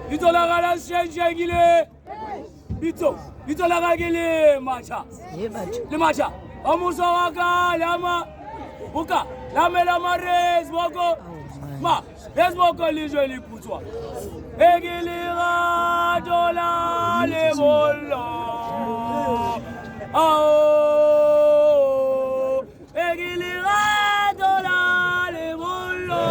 Bito la gala shenjengile. Bito la gagile macha. Le macha. Amusa waka lama. Buka. Lama res boko. Ma. Res boko li joli putois. Egilira dola le volo. Oh. Egilira dola le volo.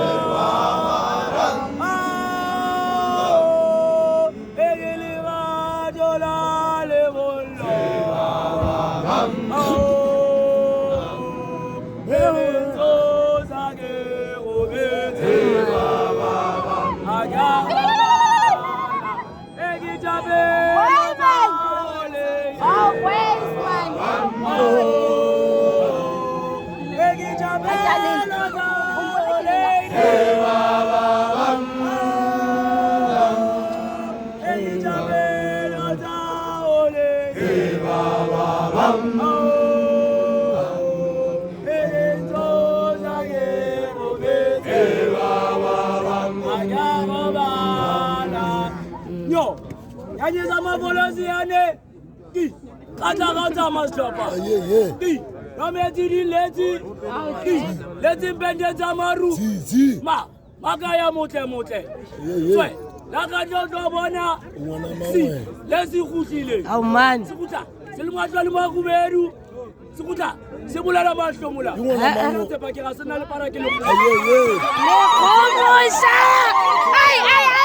Kata masjapa. Rameti leti bende tamaru. Ma makaya mote. Swe lakajo dobona. Si lesi khutile. Oh man. Sikuta. Selimwa lima kuberu. Sikuta. Sebula la bashomula. Te pakira sana le para que le. Ay.